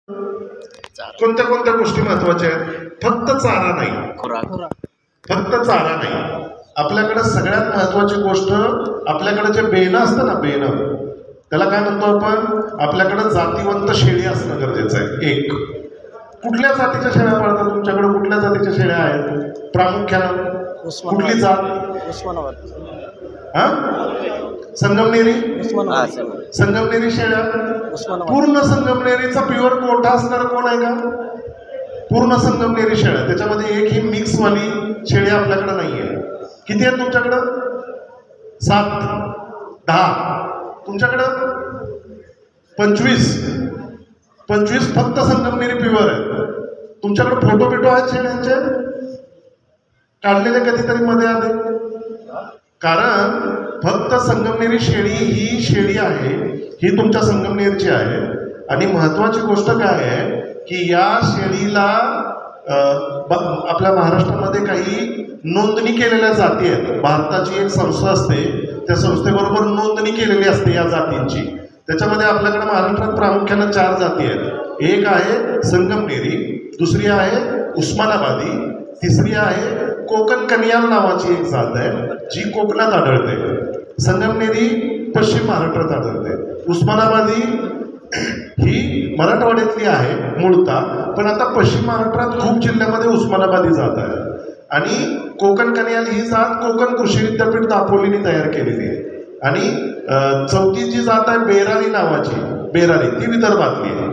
कोणत्या कोणत्या गोष्टी महत्वाच्या आहेत? फक्त चारा नाही, फक्त चारा नाही. आपल्याकडे सगळ्यात महत्वाची गोष्ट, आपल्याकडे जे बेणं असतं ना, बेणं, त्याला काय म्हणतो आपण? आपल्याकडे जातीवंत शेळी असणं गरजेचं आहे. एक, कुठल्या जातीच्या शेळ्या पाळतात तुमच्याकडे? कुठल्या जातीच्या शेळ्या आहेत प्रामुख्यानं? कुठली जात? हा, संगमनेरी. संगमनेरी शेळ्या, पूर्ण संगमनेरीचा प्युअर गोठा असणार कोण आहे का? पूर्ण संगमनेरी शेळ्या. त्याच्यामध्ये एक ही मिक्स वाली शेळी आपल्याकडे नाहीये. किती आहेत तुमच्याकडं? 7, 10. तुमच्याकडं 25 फक्त संगमनेरी प्युअर आहेत. तुमच्याकडे फोटो बिटो आहेत शेळ्यांचे काढलेले कधीतरी मध्ये आले? कारण फक्त संगमनेरी शेळी ही शेळी आहे, ही तुमच्या संगमनेरची आहे. आणि महत्वाची गोष्ट काय आहे की या शेळीला आपल्या महाराष्ट्रामध्ये काही नोंदणी केलेल्या जाती आहेत. भारताची एक संस्था असते, त्या संस्थेबरोबर नोंदणी केलेली असते या जातींची. त्याच्यामध्ये आपल्याकडे महाराष्ट्रात प्रामुख्यानं 4 जाती आहेत. एक आहे संगमनेरी, दुसरी आहे उस्मानाबादी, तिसरी आहे कोकण कन्याल नावाची एक जात आहे जी कोकणात आढळते. संगमनेरी पश्चिम महाराष्ट्रात आढळते. उस्मानाबादी ही मराठवाड्यातली आहे मूळता, पण आता पश्चिम महाराष्ट्रात खूप जिल्ह्यामध्ये उस्मानाबादी जात आहे. आणि कोकण कन्याल ही जात कोकण कृषी विद्यापीठ दापोलीने तयार केलेली आहे. आणि चौथी जी जात आहे बेरारी नावाची, बेरारी, ती विदर्भातली आहे.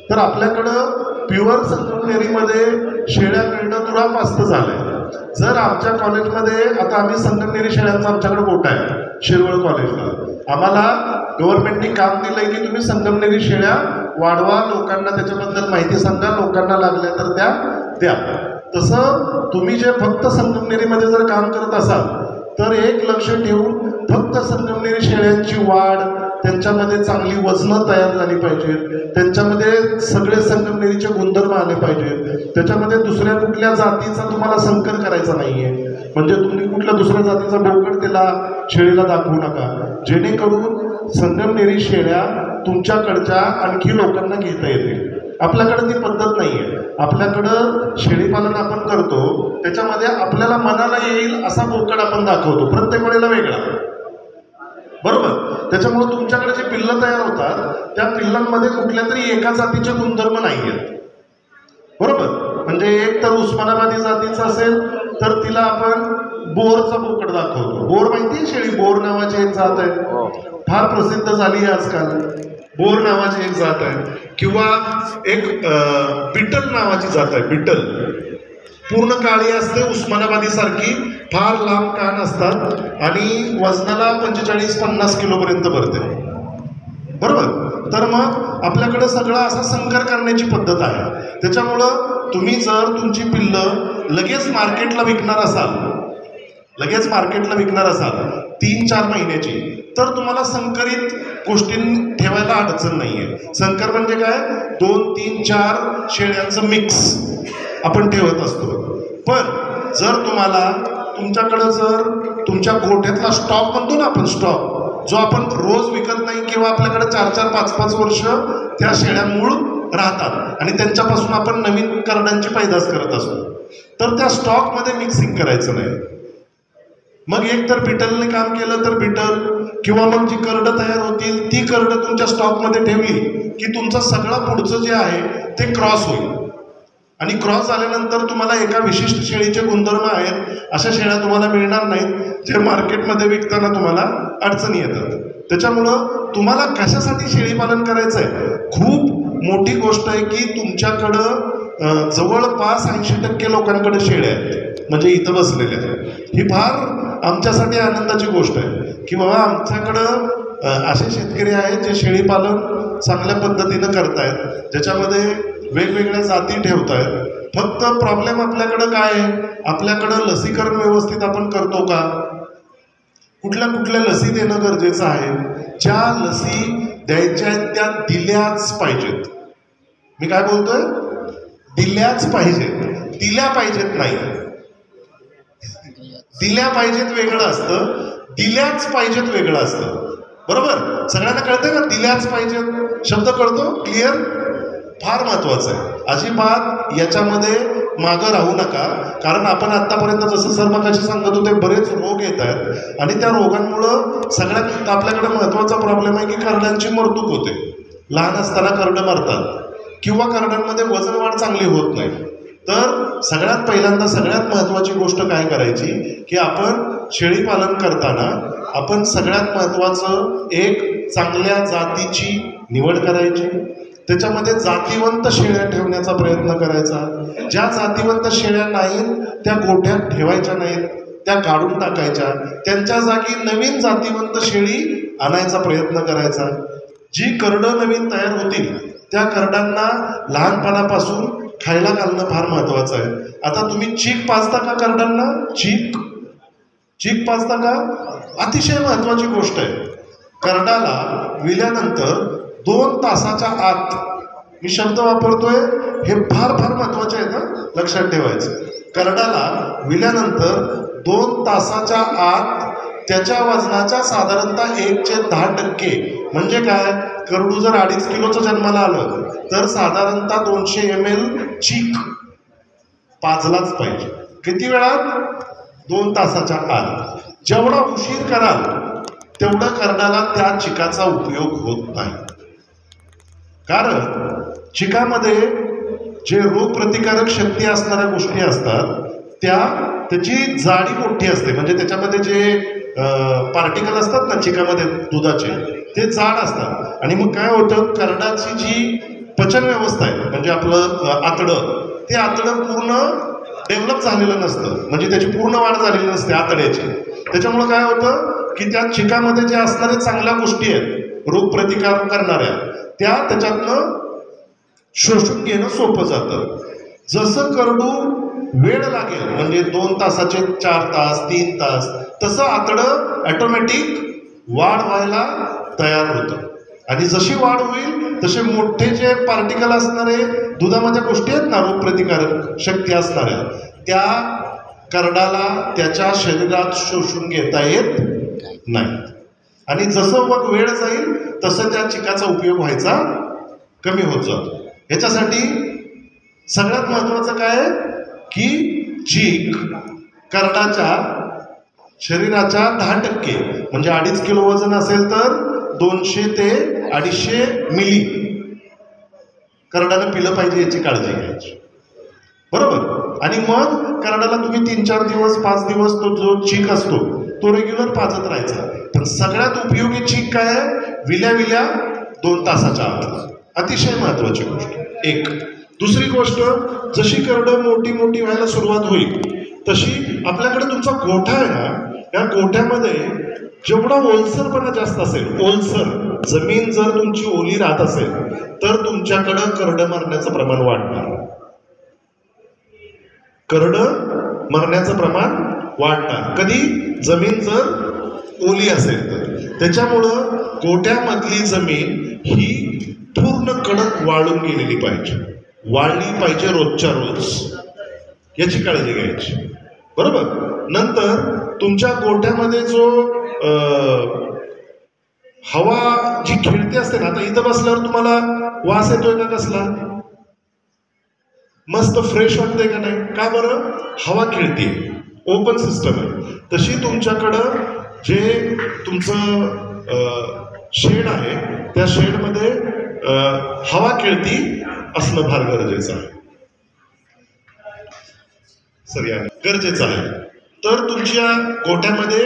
तर आपल्याकडं प्युअर संगमनेरीमध्ये शेळ्या मिळणं दुरापास्त झालंय. जर आमच्या कॉलेजमध्ये, आता आम्ही संगमनेरी शेळ्यांचा आमच्याकडे गोठा आहे शिरवळ कॉलेजला, आम्हाला गव्हर्नमेंटने काम दिलंय की तुम्ही संगमनेरी शेळ्या वाढवा, लोकांना त्याच्याबद्दल माहिती सांगा, लोकांना लागल्या तर त्या द्या. तसं तुम्ही जे फक्त संगमनेरीमध्ये जर काम करत असाल तर एक लक्ष ठेवून फक्त संगमनेरी शेळ्यांची वाढ, त्यांच्यामध्ये चांगली वजनं तयार झाली पाहिजेत, त्यांच्यामध्ये सगळे संगमनेरीचे गुणधर्म आले पाहिजेत. त्याच्यामध्ये दुसऱ्या कुठल्या जातीचा तुम्हाला संकर करायचा नाहीये. म्हणजे तुम्ही कुठल्या दुसऱ्या जातीचा बोकड त्याला शेळीला दाखवू नका, जेणेकरून संगमनेरी शेळ्या तुमच्याकडच्या आणखी लोकांना घेता येतील. आपल्याकडे ती पद्धत नाहीये. आपल्याकडं शेळीपालन आपण करतो, त्याच्यामध्ये आपल्याला मनाला येईल असा बोकड आपण दाखवतो, प्रत्येक वेळेला वेगळा, बरोबर. त्याच्यामुळे तुमच्याकडे जे पिल्लं तयार होतात त्या पिल्लांमध्ये कुठल्या तरी एका जातीचे गुणधर्म नाही आहेत, बरोबर. म्हणजे एक तर उस्मानाबादी जातीचं असेल तर तिला आपण बोरचा बोकड दाखवतो. बोर माहितीये? शेळी बोर नावाची एक जात आहे, फार प्रसिद्ध झाली आहे आजकाल. बोर नावाची एक जात आहे. किंवा एक बिटल नावाची जात आहे, बिटल, पूर्ण काळी असते उस्मानाबादी सारखी, फार लांब कान असतात आणि वजनाला 45-50 किलोपर्यंत भरते, बरोबर. तर मग आपल्याकडे सगळं असा संकर करण्याची पद्धत आहे. त्याच्यामुळं तुम्ही जर तुमची पिल्लं लगेच मार्केटला विकणार असाल 3-4 महिन्याची, तर तुम्हाला संकरित गोष्टी ठेवायला अडचण नाहीये. संकर म्हणजे काय? 2, 3, 4 शेळ्यांचं मिक्स आपण ठेवत असतो. पण जर तुम्हाला तुमच्याकडं जर तुमच्या गोठ्यातला स्टॉक म्हणतो ना आपण, स्टॉक जो आपण रोज विकत नाही, किंवा आपल्याकडे 4-4, 5-5 वर्ष त्या शेळ्या मूळ राहतात आणि त्यांच्यापासून आपण नवीन करडांची पैदास करत असतो, तर त्या स्टॉकमध्ये मिक्सिंग करायचं नाही. मग एक तर बिटलने काम केलं तर बिटल, किंवा मग जी करडं तयार होतील ती करडं तुमच्या स्टॉकमध्ये ठेवली की तुमचं सगळं पुढचं जे आहे ते क्रॉस होईल. आणि क्रॉस झाल्यानंतर तुम्हाला एका विशिष्ट शेळीचे गुणधर्म आहेत अशा शेळ्या तुम्हाला मिळणार नाहीत, जे मार्केटमध्ये विकताना तुम्हाला अडचणी येतात. त्याच्यामुळं तुम्हाला कशासाठी शेळीपालन करायचं आहे? खूप मोठी गोष्ट आहे की तुमच्याकडं जवळपास 80% लोकांकडे शेळ्या आहेत, म्हणजे इथं बसलेल्या. ही फार आमच्यासाठी आनंदाची गोष्ट आहे की बाबा आमच्याकडं असे शेतकरी आहेत जे शेळीपालन चांगल्या पद्धतीनं करतायत, ज्याच्यामध्ये वेगवेगळ्या जाती ठेवतायत. फक्त प्रॉब्लेम आपल्याकडं काय आहे? आपल्याकडं लसीकरण व्यवस्थित आपण करतो का? कुठल्या कुठल्या लसी देणं गरजेचं आहे. ज्या लसी द्यायच्या आहेत त्या दिल्याच पाहिजेत. मी काय बोलतोय? दिल्याच पाहिजेत, दिल्या पाहिजेत नाही. दिल्या पाहिजेत वेगळं असतं, दिल्याच पाहिजेत वेगळं असतं, बरोबर. सगळ्यांना कळतं का? दिल्याच पाहिजेत शब्द कळतो? क्लिअर? फार महत्वाचं आहे. अजिबात याच्यामध्ये मागं राहू नका, कारण आपण आतापर्यंत जसं सर मगाशी सांगत होते बरेच रोग येत आहेत आणि त्या रोगांमुळं सगळ्यात आपल्याकडे महत्वाचा प्रॉब्लेम आहे की करड्यांची मरतूक होते. लहान असताना करडं मरतात किंवा करड्यांमध्ये वजन वाढ चांगली होत नाही. तर सगळ्यात पहिल्यांदा सगळ्यात महत्वाची गोष्ट काय करायची की आपण शेळी पालन करताना आपण सगळ्यात महत्वाचं एक चांगल्या जातीची निवड करायची. त्याच्यामध्ये जातीवंत शेळ्या ठेवण्याचा प्रयत्न करायचा. ज्या जातीवंत शेळ्या नाहीत त्या गोठ्यात ठेवायच्या नाहीत, त्या काढून टाकायच्या. त्यांच्या जागी नवीन जातीवंत शेळी आणायचा प्रयत्न करायचा. जी करडं नवीन तयार होतील त्या करडांना लहानपणापासून खायला घालणं फार महत्वाचं आहे. आता तुम्ही चीक पाजता का करडांना? चीक पाजता का? अतिशय महत्वाची गोष्ट आहे. करडाला विल्यानंतर 2 तासाच्या आत, मी शब्द वापरतोय हे फार फार महत्वाचे आहे ना, लक्षात ठेवायचं. करडाला विल्यानंतर 2 तासाच्या आत त्याच्या वजनाच्या साधारणतः 1/10 म्हणजे काय, करडू जर 2.5 किलोचं जन्माला आलं तर साधारणतः 200 ml चीक पाजलाच पाहिजे. किती वेळात? 2 तासाच्या आत. जेवढा उशीर कराल तेवढं करडाला त्या चिकाचा उपयोग होत नाही. कारण चिकामध्ये जे रोगप्रतिकारक शक्ती असणाऱ्या गोष्टी असतात त्याची जाडी मोठी असते. म्हणजे त्याच्यामध्ये जे पार्टिकल असतात ना चिकामध्ये दुधाचे ते जाड असतात आणि मग काय होतं, करडाची जी पचन व्यवस्था आहे म्हणजे आपलं आतडं, ते आतडं पूर्ण डेव्हलप झालेलं नसतं. म्हणजे त्याची पूर्ण वाढ झालेली नसते आतड्याची. त्याच्यामुळं काय होतं की त्या चिकामध्ये जे असणाऱ्या चांगल्या गोष्टी आहेत रोगप्रतिकार करणाऱ्या त्या त्याच्यातनं शोषून घेणं सोपं जातं. जसं करडू वेळ लागेल म्हणजे 2 तासाचे 4 तास 3 तास तसं आतडं ऑटोमॅटिक वाढ व्हायला तयार होतं. आणि जशी वाढ होईल तसे मोठे जे पार्टिकल असणारे दुधामध्ये गोष्टी आहेत ना रोगप्रतिकारक शक्ती असणाऱ्या त्या करडाला त्याच्या शरीरात शोषून घेता येत नाही. आणि जसं मग वेळ जाईल तसं त्या चिकाचा उपयोग व्हायचा कमी होत जातो. ह्याच्यासाठी सगळ्यात महत्वाचं काय आहे की चीक करडाच्या शरीराच्या 10% म्हणजे 2.5 किलो वजन असेल तर 200 ते 250 मिली करडानं पिलं पाहिजे याची काळजी घ्यायची. बरोबर. आणि मग करडाला तुम्ही 3-4 दिवस 5 दिवस तो जो चीक असतो तो रेग्युलर पाजत राहायचा. पण सगळ्यात उपयोगी चीक काय आहे? विल्या 2 तासाच्या आत. अतिशय महत्वाची गोष्ट एक. दुसरी गोष्ट, जशी करडं मोठी व्हायला सुरुवात होईल तशी आपल्याकडे तुमचा गोठा आहे ना, या गोठ्यामध्ये जेवढा ओलसरपणा जास्त असेल, ओलसर जमीन जर तुमची ओली राहत असेल तर तुमच्याकडं करडं मरण्याचं प्रमाण वाढणार. करडं मरण्याचं प्रमाण वाढणार. कधी? जमीन जर ओली असेल तर. त्याच्यामुळं गोठ्यामधली जमीन ही पूर्ण कडक वाळून गेलेली पाहिजे, वाळली पाहिजे रोजच्या रोज, याची काळजी घ्यायची. बरोबर. नंतर तुमच्या गोठ्यामध्ये जो हवा जी खेळती असते ना, आता इथं बसल्यावर तुम्हाला वास येतोय का कसला? मस्त फ्रेश वाटतंय का नाही? का बरं? हवा खेळते, ओपन सिस्टम आहे. तशी तुमच्याकडं जे तुमचं शेड आहे त्या शेडमध्ये हवा खेळती असणं फार गरजेचं आहे. गरजेचं आहे. तर तुमच्या गोठ्यामध्ये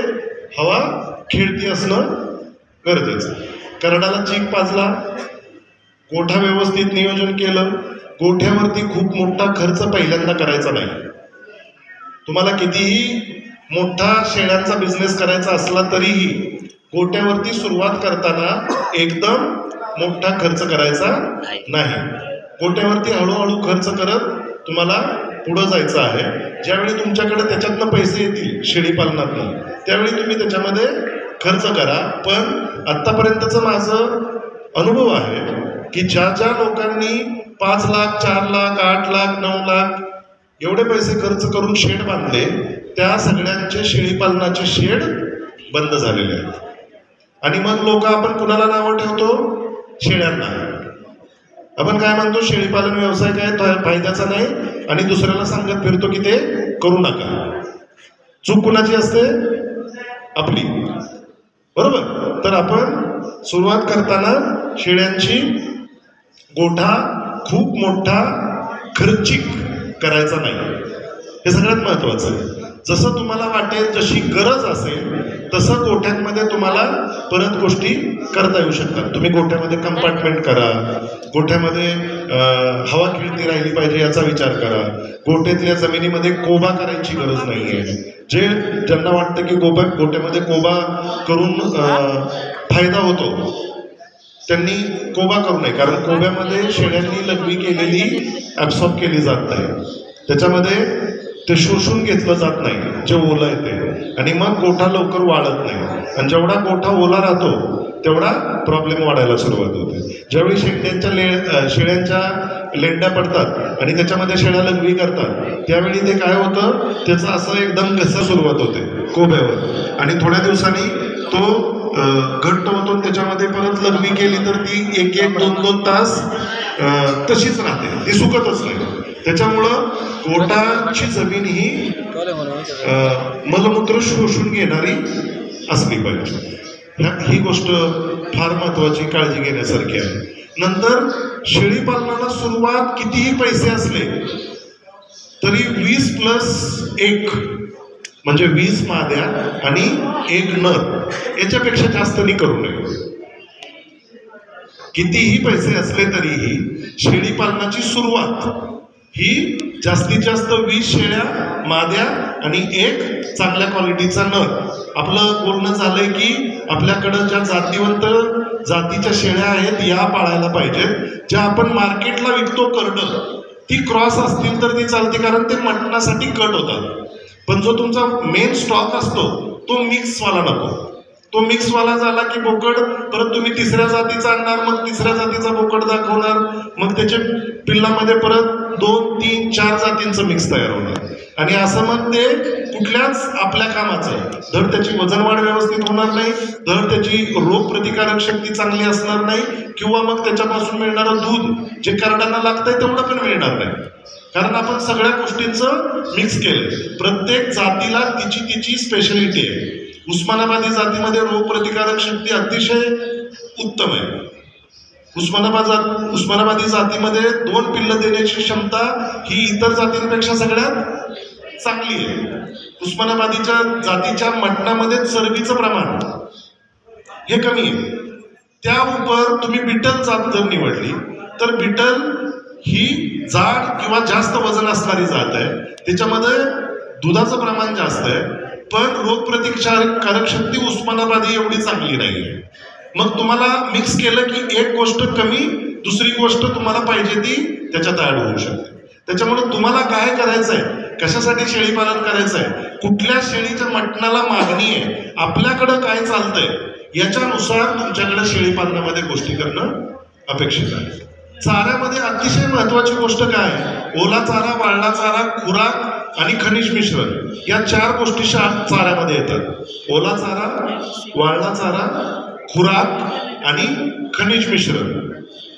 हवा खेळती असणं गरजेचं आहे. करडाला चीक पाजला, गोठा व्यवस्थित नियोजन केलं. गोठ्यावरती खूप मोठा खर्च पहिल्यांदा करायचा नाही. तुम्हाला कितीही मोठा शेळ्यांचा बिझनेस करायचा असला तरीही गोठ्यावरती सुरुवात करताना एकदम मोठा खर्च करायचा नाही. गोठ्यावरती हळूहळू खर्च करत तुम्हाला पुढं जायचं आहे. ज्यावेळी तुमच्याकडे त्याच्यातनं पैसे येतील शेळी पालनातनं त्यावेळी तुम्ही त्याच्यामध्ये खर्च करा. पण आत्तापर्यंतचं माझं अनुभव आहे की ज्या लोकांनी 5 लाख 4 लाख 8 लाख 9 लाख एवढे पैसे खर्च करून शेड बांधले त्या सगळ्यांचे शेळी पालनाचे शेड बंद झालेले आहेत. आणि मग लोक आपण कुणाला नावं ठेवतो? शेळ्यांना. आपण काय म्हणतो, शेळीपालन व्यवसाय काय फायद्याचा नाही आणि दुसऱ्याला सांगत फिरतो की ते करू नका. चूक कुणाची असते? आपली. बरोबर. तर आपण सुरुवात करताना शेळ्यांची गोठा खूप मोठा खर्चिक करायचा नाही, हे सगळ्यात महत्वाचं आहे. जसं तुम्हाला वाटेल, जशी गरज असेल तसं गोठ्यांमध्ये तुम्हाला परत गोष्टी करता येऊ शकतात. तुम्ही गोठ्यामध्ये कंपार्टमेंट करा, गोठ्यामध्ये हवा खेळती राहिली पाहिजे याचा विचार करा. गोठ्यातल्या जमिनीमध्ये कोबा करायची गरज नाहीये. ज्यांना वाटतं की गोठ्यामध्ये कोबा करून फायदा होतो त्यांनी कोबा करू नये, कारण कोब्यामध्ये शेळ्यांनी लघवी केलेली ऍब्सॉर्ब केली जात नाही, त्याच्यामध्ये ते शोषून घेतलं जात नाही जे ओलं आहे ते, आणि मग गोठा लवकर वाढत नाही. आणि जेवढा गोठा ओला राहतो तेवढा प्रॉब्लेम वाढायला सुरुवात होते. ज्यावेळी शेळ्यांच्या लेंड्या पडतात आणि त्याच्यामध्ये शेळ्या लघवी करतात, त्यावेळी ते काय होतं, त्याचं असं एकदम घसा सुरुवात होते कोब्यावर, आणि थोड्या दिवसांनी तो घट्ट होतो. त्याच्यामध्ये परत लघवी केली तर ती 1-2 तास तशीच राहते, ती सुकतच नाही. त्याच्यामुळं गोठाची जमीन ही मलमूत्र शोषून घेणारी असली पाहिजे. ही गोष्ट फार महत्वाची, काळजी घेण्यासारखी आहे. नंतर शेळीपालनाला सुरुवात कितीही पैसे असले तरी 20+1 म्हणजे 20 माद्या आणि 1 नर, याच्यापेक्षा जास्त नाही करू नये. कितीही पैसे असले तरीही शेळीपालनाची सुरुवात ही जास्तीत जास्त 20 शेळ्या माद्या आणि 1 चांगल्या क्वालिटीचा नर. आपलं बोलणं झालंय की आपल्याकडं ज्या जातीवंत जातीच्या शेळ्या आहेत या पाळायला पाहिजेत. ज्या आपण मार्केटला विकतो करडं, ती क्रॉस असतील तर ती चालते, कारण ते मटणासाठी कट होतात. पण जो तुमचा मेन स्टॉक असतो तो मिक्सवाला नको. तो मिक्सवाला झाला की बोकड परत तुम्ही तिसऱ्या जातीचा आणणार, मग तिसऱ्या जातीचा बोकड दाखवणार, मग त्याच्या पिल्लामध्ये परत 2, 3, 4 जातींचं मिक्स तयार होणार, आणि असं मग ते कुठल्याच आपल्या कामाचं, धड त्याची वजनवाढ व्यवस्थित होणार नाही, धड त्याची रोग प्रतिकारक शक्ती चांगली असणार नाही, किंवा मग त्याच्यापासून मिळणारं दूध जे करडांना लागतंय तेवढं पण मिळणार नाही, कारण आपण सगळ्या गोष्टींचं मिक्स केलंय. प्रत्येक जातीला तिची स्पेशालिटी आहे. उस्मानाबादी जातीमध्ये रोग प्रतिकारक शक्ती अतिशय उत्तम आहे. उस्मानाबादी जातीमध्ये 2 पिल्लं देण्याची क्षमता ही इतर जातींपेक्षा सगळ्यात चांगली आहे. उस्मानाबादीच्या जातीच्या मटणामध्ये चरबीचं प्रमाण हे कमी आहे. त्या उपर तुम्ही बिटल जात जर निवडली तर बिटल ही जाड किंवा जास्त वजन असणारी जात आहे. त्याच्यामध्ये दुधाचं प्रमाण जास्त आहे, पण रोग प्रतिकारक शक्ती उस्मानाबादी एवढी चांगली नाही आहे. मग तुम्हाला मिक्स केलं की एक गोष्ट कमी, दुसरी गोष्ट तुम्हाला पाहिजे ती त्याच्यात ऍड होऊ शकते. त्याच्यामुळे तुम्हाला काय करायचंय, कशासाठी शेळीपालन करायचंय, कुठल्या शेळीच्या मटणाला मागणी आहे, आपल्याकडं काय चालतंय, याच्यानुसार तुमच्याकडे शेळीपालनामध्ये गोष्टी करणं अपेक्षित आहे. चाऱ्यामध्ये अतिशय महत्वाची गोष्ट काय, ओला चारा, वाळला चारा, खुराक आणि खनिज मिश्रण, या 4 गोष्टी चाऱ्यामध्ये येतात. ओला चारा, वाळला चारा, खुराक आणि खनिज मिश्रण.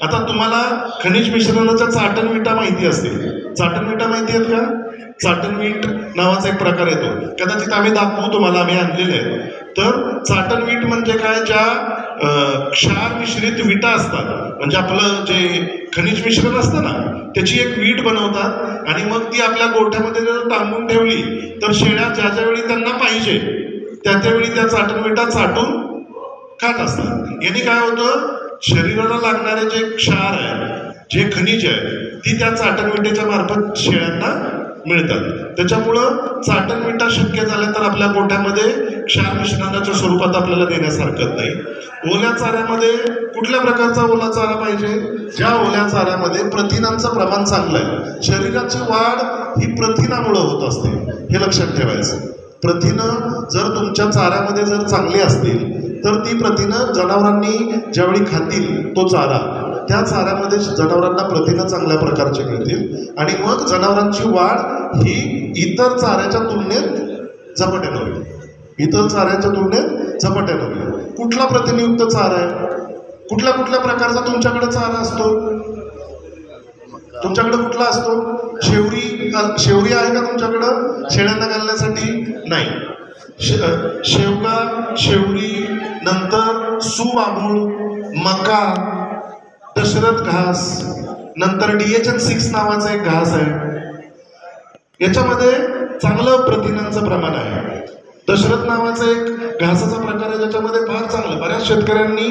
आता तुम्हाला खनिज मिश्रणाच्या चाटणविटा माहिती असतील. चाटणविटा माहिती आहेत का? चाटणवीट नावाचा एक प्रकार येतो, कदाचित आम्ही दाखवू तुम्हाला, आम्ही आणलेले आहेत. तर चाटणवीट म्हणजे काय, ज्या क्षार मिश्रित विटा असतात, म्हणजे आपलं जे खनिज मिश्रण असतं ना त्याची एक वीट बनवतात, आणि मग ती आपल्या गोठ्यामध्ये जर टांगून ठेवली तर शेळ्या ज्या ज्यावेळी त्यांना पाहिजे त्या त्यावेळी त्या चाटणविटा चाटून खात असतात. याने काय होतं, शरीराला लागणारे जे क्षार आहे, जे खनिज आहे, ती त्या चाटणविटेच्या मार्फत शेळ्यांना मिळतात. त्याच्यामुळं चाटणविटा शक्य झाल्या तर आपल्या गोठ्यामध्ये क्षार मिश्रणाच्या स्वरूपात आपल्याला देण्यास हरकत नाही. ओल्या चाऱ्यामध्ये कुठल्या प्रकारचा ओला चारा पाहिजे, ज्या ओल्या चाऱ्यामध्ये प्रथिनांचं प्रमाण चांगलं आहे. शरीराची वाढ ही प्रथिनामुळे होत असते, हे लक्षात ठेवायचं. प्रथिनं जर तुमच्या चाऱ्यामध्ये जर चांगली असतील तर ती प्रथिनं जनावरांनी ज्यावेळी खातील तो चारा, त्या चाऱ्यामध्ये जनावरांना प्रथिनं चांगल्या प्रकारचे मिळतील, आणि मग जनावरांची वाढ ही इतर चाऱ्याच्या तुलनेत झपाट्यानं होईल. इतर चाऱ्याच्या तुलनेत झपाट्यानं होईल. कुठला प्रथिनयुक्त चारा आहे, कुठल्या प्रकारचा तुमच्याकडे चारा असतो, तुमच्याकडे कुठला असतो? शेवरी आहे का तुमच्याकडं शेळ्यांना घालण्यासाठी? नाही. शेवगा, शेवरी, नंतर सुबाबूळ, मका, दशरथ घास, नंतर DHN6 नावाचा एक घास आहे. याच्यामध्ये चांगलं प्रथिनांचं प्रमाण आहे. दशरथ नावाचा एक घासाचा प्रकार आहे ज्याच्यामध्ये फार चांगलं, बऱ्याच शेतकऱ्यांनी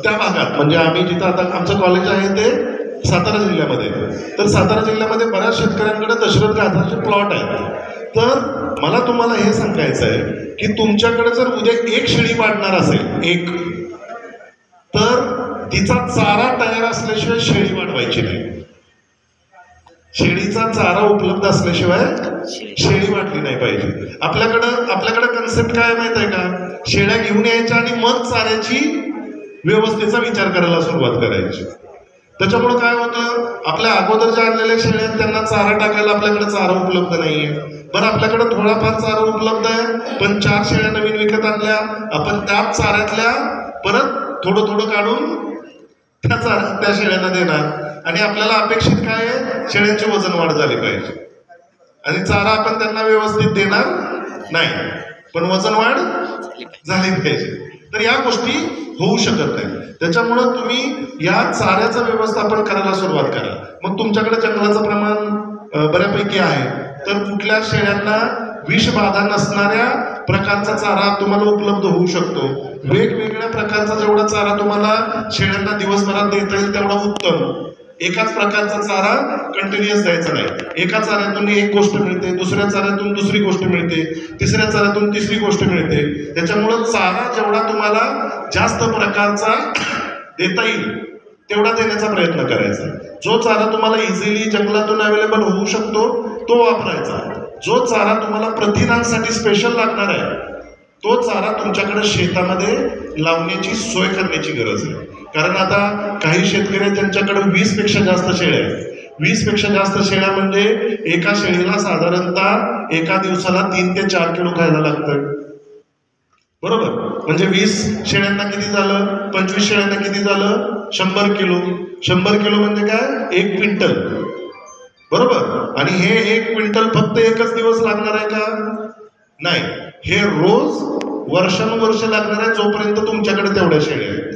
त्या भागात, म्हणजे आम्ही जिथं आता आमचं कॉलेज आहे ते सातारा जिल्ह्यामध्ये, तर सातारा जिल्ह्यामध्ये बऱ्याच शेतकऱ्यांकडे दशरथ घासाचे प्लॉट आहेत. तर मला तुम्हाला हे सांगायचं आहे की तुमच्याकडे जर उद्या एक शेळी वाढणार असेल, एक, तर तिचा चारा तयार असल्याशिवाय शेळी वाढवायची नाही. शेळीचा चारा उपलब्ध असल्याशिवाय शेळी वाढली नाही पाहिजे. आपल्याकडे कन्सेप्ट काय माहित आहे का? शेळ्या घेऊन यायच्या आणि मग चाऱ्याची व्यवस्थेचा विचार करायला सुरुवात करायची. त्याच्यामुळे काय होतं, आपल्या अगोदर ज्या आणलेल्या शेळ्या त्यांना चारा टाकायला आपल्याकडे चारा उपलब्ध नाहीये. बरं, आपल्याकडे थोडाफार चारा उपलब्ध आहे, पण 4 शेळ्या नवीन विकत आणल्या, आपण त्याच चाऱ्यातल्या परत थोडं थोडं काढून त्या शेळ्यांना देणार. आणि आपल्याला अपेक्षित काय आहे? शेळ्यांची वजन वाढ झाली पाहिजे. आणि चारा आपण त्यांना व्यवस्थित देणार नाही, पण वजन वाढ झाली पाहिजे. तर या गोष्टी होऊ शकत नाही. त्याच्यामुळं तुम्ही या चाऱ्याचं व्यवस्थापन करायला सुरुवात करा. मग तुमच्याकडे जंगलाचं प्रमाण बऱ्यापैकी आहे, तर कुठल्या शेळ्यांना विषबाधा नसणाऱ्या प्रकारचा चारा तुम्हाला उपलब्ध होऊ शकतो. वेगवेगळ्या प्रकारचा जेवढा चारा तुम्हाला शेळ्यांना दिवसभरात देता येईल तेवढा उत्तम. एकाच प्रकारचा चारा कंटिन्युअस द्यायचा नाही. एका चाऱ्यातून एक गोष्ट मिळते, दुसऱ्या चाऱ्यातून दुसरी गोष्ट मिळते, तिसऱ्या चाऱ्यातून तिसरी गोष्ट मिळते. त्याच्यामुळं चारा जेवढा तुम्हाला जास्त प्रकारचा देता येईल तेवढा देण्याचा प्रयत्न करायचा. जो चारा तुम्हाला इझिली जंगलातून अवेलेबल होऊ शकतो तो वापरायचा. जो चारा तुम्हाला प्रथिनांसाठी स्पेशल लागणार आहे तो चारा तुमच्याकडे शेतामध्ये लावण्याची सोय करण्याची गरज आहे. कारण आता काही शेतकरी त्यांच्याकडे 20 पेक्षा जास्त शेळ्या आहेत. 20 पेक्षा जास्त शेळ्या म्हणजे एका शेळीला साधारणतः एका दिवसाला 3 ते 4 किलो खायला लागतं. बरोबर, म्हणजे 20 शेळ्यांना किती झालं? 25 शेळ्यांना किती झालं? 100 किलो. 100 किलो म्हणजे काय? 1 क्विंटल. बरोबर. आणि हे 1 क्विंटल फक्त एकच दिवस लागणार आहे का? नाही, हे रोज वर्षानुवर्ष लागणार आहे जोपर्यंत तुमच्याकडे तेवढ्या शेळ्या आहेत.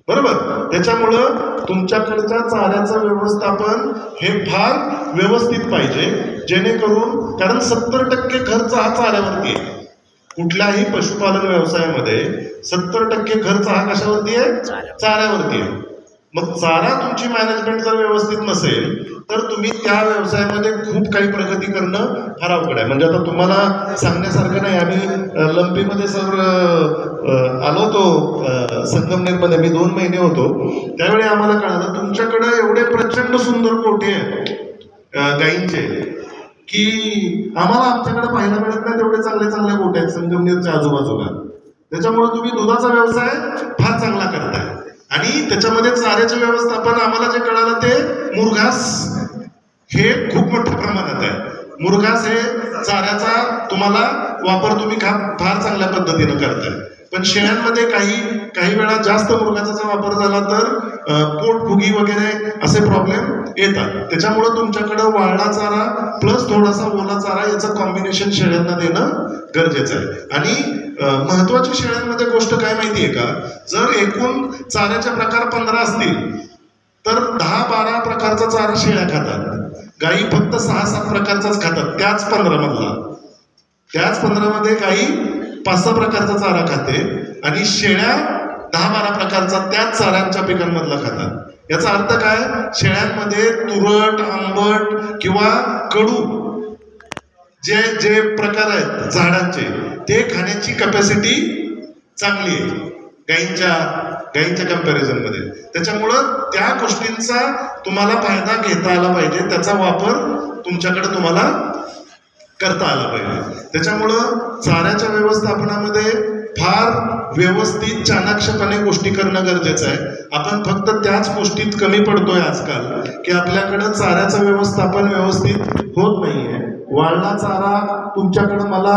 बरोबर. त्याच्यामुळं तुमच्याकडच्या चाऱ्याचं व्यवस्थापन हे फार व्यवस्थित पाहिजे, जेणेकरून, कारण 70% खर्च हा चाऱ्यावरती आहे. कुठल्याही पशुपालन व्यवसायामध्ये 70% खर्च हा कशावरती आहे? चाऱ्यावरती आहे. मग चारा तुमची मॅनेजमेंट जर व्यवस्थित नसेल तर तुम्ही त्या व्यवसायामध्ये खूप काही प्रगती करणं फार अवघड आहे. म्हणजे आता तुम्हाला सांगण्यासारखं नाही. आम्ही लंपीमध्ये सर आलो होतो संगमनेरमध्ये, मी 2 महिने होतो. त्यावेळी आम्हाला कळालं तुमच्याकडे एवढे प्रचंड सुंदर गोठे आहेत गाईंचे की आम्हाला आमच्याकडे पाहायला मिळत नाही तेवढे चांगले चांगले गोठे आहेत संगमनेरच्या आजूबाजूला. त्याच्यामुळे तुम्ही दुधाचा व्यवसाय फार चांगला करताय. आणि त्याच्यामध्ये चाऱ्याचे व्यवस्थापन आम्हाला जे कळालं ते मुरघास हे खूप मोठ्या प्रमाणात आहे. मुरघास हे चाऱ्याचा तुम्हाला वापर तुम्ही फार चांगल्या पद्धतीनं करताय. पण शेळ्यांमध्ये काही वेळा जास्त मुरघाचा वापर झाला तर पोटफुगी वगैरे असे प्रॉब्लेम येतात. त्याच्यामुळं तुमच्याकडं वाळला चारा प्लस थोडासा ओला चारा याचं कॉम्बिनेशन शेळ्यांना देणं गरजेचं आहे. आणि महत्वाची शेळ्यांमध्ये गोष्ट काय माहितीये का? जर एकूण चाऱ्याचे प्रकार 15 असतील तर 10-12 प्रकारचा चारा शेळ्या खातात. गाई फक्त 6-7 प्रकारचाच खातात त्याच 15 मधला. त्याच 15 मध्ये गाई 5-6 प्रकारचा चारा खाते आणि शेळ्या 10-12 प्रकारचा त्याच चाऱ्यांच्या पिकांमधला खातात. याचा अर्थ काय? शेळ्यांमध्ये तुरट, आंबट किंवा कडू जे प्रकार आहेत झाडांचे ते खाण्याची कॅपॅसिटी चांगली आहे गाईंच्या कंपॅरिझन मध्ये. त्याच्यामुळं त्या गोष्टींचा तुम्हाला फायदा घेता आला पाहिजे, त्याचा वापर तुमच्याकडे तुम्हाला करता आला पाहिजे. त्याच्यामुळं चाऱ्याच्या व्यवस्थापनामध्ये फार व्यवस्थित चाणाक्षपणे गोष्टी करणं गरजेचं आहे. आपण फक्त त्याच गोष्टीत कमी पडतोय आजकाल की आपल्याकडं चाऱ्याचं व्यवस्थापन व्यवस्थित होत नाहीये. वाळला चारा तुमच्याकडं मला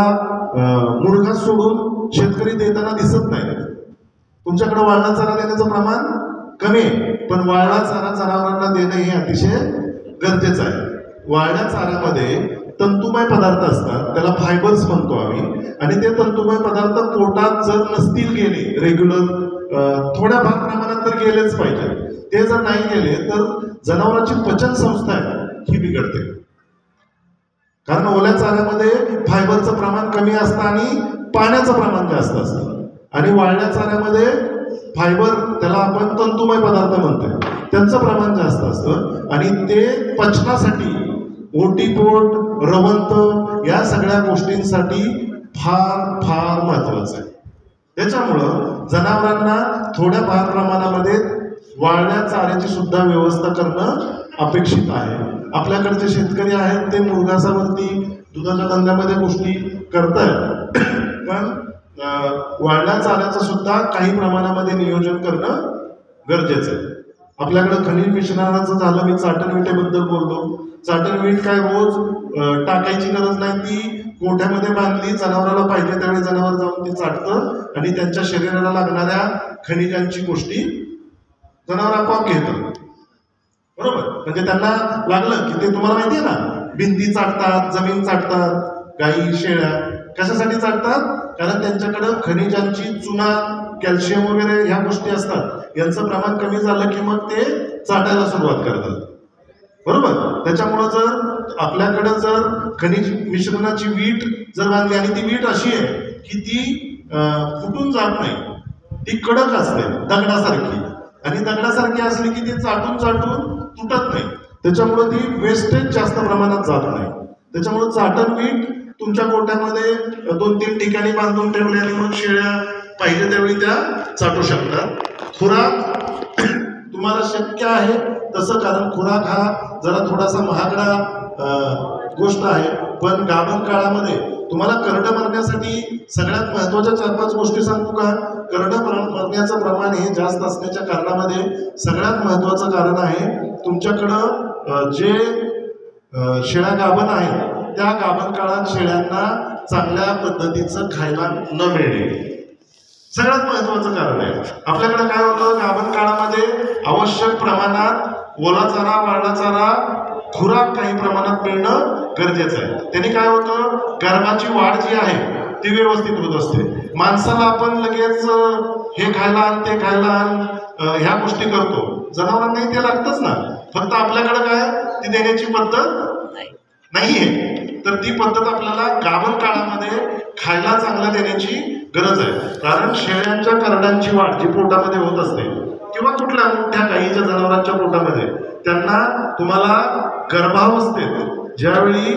मुरघास सोडून शेतकरी देताना दिसत नाही. तुमच्याकडे वाळला चारा देण्याचं प्रमाण कमी आहे, पण वाळला चारा जनावरांना देणं हे अतिशय गरजेचं आहे. वाळल्या चाऱ्यामध्ये तंतुमय पदार्थ असतात, त्याला फायबर्स म्हणतो आम्ही, आणि ते तंतुमय पदार्थ पोटात जर नसतील गेले रेग्युलर, थोड्याफार प्रमाणात तर गेलेच पाहिजे. ते जर नाही गेले तर जनावरांची पचन संस्था आहे ही बिघडते. कारण ओल्या चाऱ्यामध्ये फायबरचं प्रमाण कमी असतं आणि पाण्याचं प्रमाण जास्त असतं, आणि वाळल्या चाऱ्यामध्ये फायबर, त्याला आपण तंतुमय पदार्थ म्हणतो, त्यांचं प्रमाण जास्त असतं, आणि ते पचनासाठी, ओटीपोट, रवंत या सगळ्या गोष्टींसाठी फार फार महत्वाचं आहे. त्याच्यामुळं जनावरांना थोड्याफार प्रमाणामध्ये वाळल्या चाऱ्याची सुद्धा व्यवस्था करणं अपेक्षित आहे. आपल्याकडचे शेतकरी आहेत ते मुरघासावरती दुधाच्या धंद्यामध्ये गोष्टी करतायत, पण वाळल्या चाऱ्याचं सुद्धा काही प्रमाणामध्ये नियोजन करणं गरजेचं आहे. आपल्याकडे खनिज मिश्रणाचं झालं, मी चाटण विटेबद्दल बोललो. चाटण वीट काय रोज टाकायची गरज नाही, ती गोठ्यामध्ये बांधली, जनावराला पाहिजे त्यावेळी जनावर जाऊन ती चाटतं आणि त्यांच्या शरीराला लागणाऱ्या खनिजांची गोष्टी जनावर आपोआप घेतं. बरोबर, म्हणजे त्यांना लागलं की ते तुम्हाला माहिती आहे ना, भिंती चाटतात, जमीन चाटतात, गाई शेळ्या कशासाठी चाटतात? कारण त्यांच्याकडं खनिजांची, चुना, कॅल्शियम वगैरे ह्या गोष्टी असतात, यांचं प्रमाण कमी झालं की मग ते चाटायला सुरुवात करतात. बरोबर, त्याच्यामुळं जर आपल्याकडं जर खनिज मिश्रणाची वीट जर बांधली, आणि ती वीट अशी आहे की ती फुटून जात नाही, ती कडक असते दगडासारखी, आणि दगडासारखी असली की ती चाटून चाटून तुटत नाही, त्याच्यामुळे ती वेस्टेज जास्त प्रमाणात जात नाही. त्याच्यामुळे चाटण वीट तुमच्या गोठ्यामध्ये 2-3 ठिकाणी बांधून ठेवले आणि मग शेळ्या पाहिजे त्यावेळी त्या चाटू शकतात. खुराक तुम्हाला शक्य आहे तसं, कारण खुराक हा जरा थोडासा महागडा गोष्ट आहे, पण गाभण काळामध्ये तुम्हाला करडं मरण्यासाठी सगळ्यात महत्वाच्या 4-5 गोष्टी सांगू का? करडं मरण्याचं प्रमाण हे जास्त असण्याच्या कारणामध्ये सगळ्यात महत्वाचं कारण आहे तुमच्याकडं जे शेळ्या गाभण आहेत त्या गाभण काळात शेळ्यांना चांगल्या पद्धतीचं खायला न मिळणे सगळ्यात महत्वाचं कारण आहे. आपल्याकडे काय होतं, गाभण काळामध्ये आवश्यक प्रमाणात ओला चारा, वाळला चारा, खुराक काही प्रमाणात मिळणं गरजेचं आहे. त्यांनी काय होतं, गर्भाची वाढ जी आहे ती व्यवस्थित होत असते. माणसाला आपण लगेच हे खायला आण, ते खायला आण, ह्या गोष्टी करतो, जनावरांनाही ते लागतच ना. फक्त आपल्याकडे काय ती देण्याची पद्धत नाहीये, तर ती पद्धत आपल्याला गाभण काळामध्ये खायला चांगलं देण्याची गरज आहे. कारण शेळ्यांच्या करडांची वाढ जी पोटामध्ये होत असते, किंवा कुठल्या मोठ्या गाईच्या जनावरांच्या पोटामध्ये, त्यांना तुम्हाला गर्भावस्थेत ज्यावेळी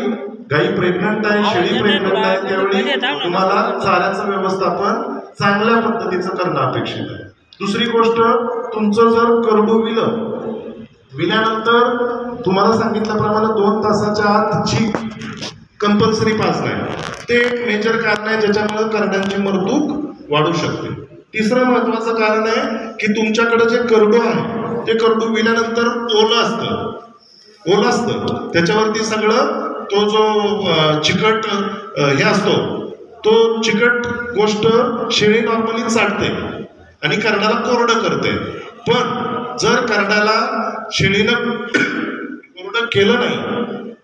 गाई प्रेग्नंट आहे, शेळी प्रेग्नंट आहे, त्यावेळी तुम्हाला चाऱ्याचं व्यवस्थापन चांगल्या पद्धतीचं करणं अपेक्षित आहे. दुसरी गोष्ट, तुमचं जर करडू विल्यानंतर तुम्हाला सांगितल्याप्रमाणे 2 तासाच्या आत चीक कंपल्सरी पाजणं आहे. ते एक मेजर कारण आहे ज्याच्यामुळे करड्यांची मरतूक वाढू शकते. तिसरं महत्वाचं कारण आहे की तुमच्याकडे जे करडू आहे ते करडू विल्यानंतर ओलं असतं, त्याच्यावरती सगळं तो जो चिकट हे असतो, तो चिकट गोष्ट शेळी नॉर्मली चाटते आणि करड्याला कोरडं करते. पण जर करड्याला शेळीनं कोरडं केलं नाही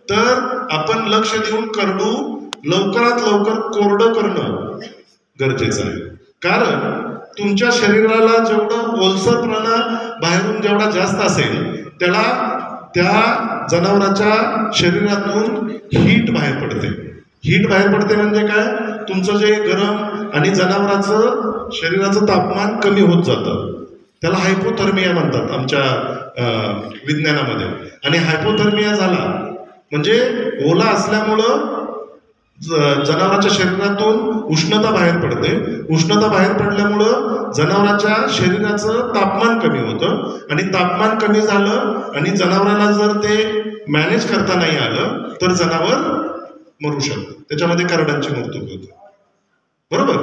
तर आपण लक्ष देऊन करडू लवकरात लवकर कोरडं करणं गरजेचं आहे. कारण तुमच्या शरीराला जेवढं ओलसरपणा बाहेरून जेवढा जास्त असेल, त्याला त्या जनावराच्या शरीरातून हीट बाहेर पडते. हीट बाहेर पडते म्हणजे काय, तुमचं जे गरम आणि जनावराचं शरीराचं तापमान कमी होत जातं. त्याला हायपोथर्मिया म्हणतात आमच्या विज्ञानामध्ये. आणि हायपोथर्मिया झाला म्हणजे ओला असल्यामुळं जनावराच्या शरीरातून उष्णता बाहेर पडते. उष्णता बाहेर पडल्यामुळं जनावराच्या शरीराचं तापमान कमी होतं, आणि तापमान कमी झालं आणि जनावराला जर ते मॅनेज करता नाही आलं तर जनावर मरू शकतं. त्याच्यामध्ये करड्यांची मृत्यू होते. बरोबर,